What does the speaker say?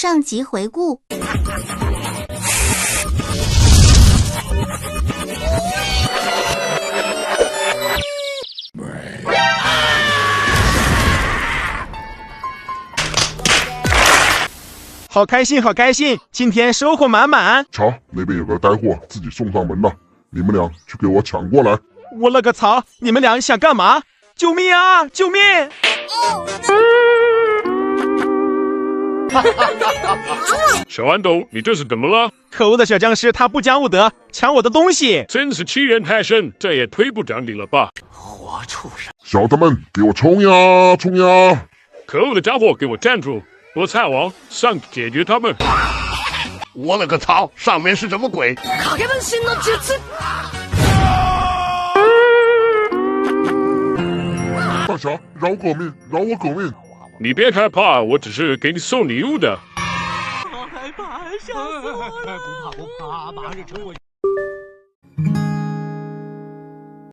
上集回顾。好开心，好开心！今天收获满满。瞧，那边有个带货，自己送上门了，你们俩去给我抢过来！我勒个操！你们俩想干嘛？救命啊！救命！小豌豆，你这是怎么了？可恶的小僵尸，他不讲武德，抢我的东西！真是欺人太甚，这也忒不讲理了吧！活畜生！小子们，给我冲呀，冲呀！可恶的家伙，给我站住！我菜王上去解决他们！我勒个操！上面是什么鬼？大侠，饶我狗命，饶我狗命！你别害怕，我只是给你送礼物的。好害怕，吓死我了！不怕，马上就成我。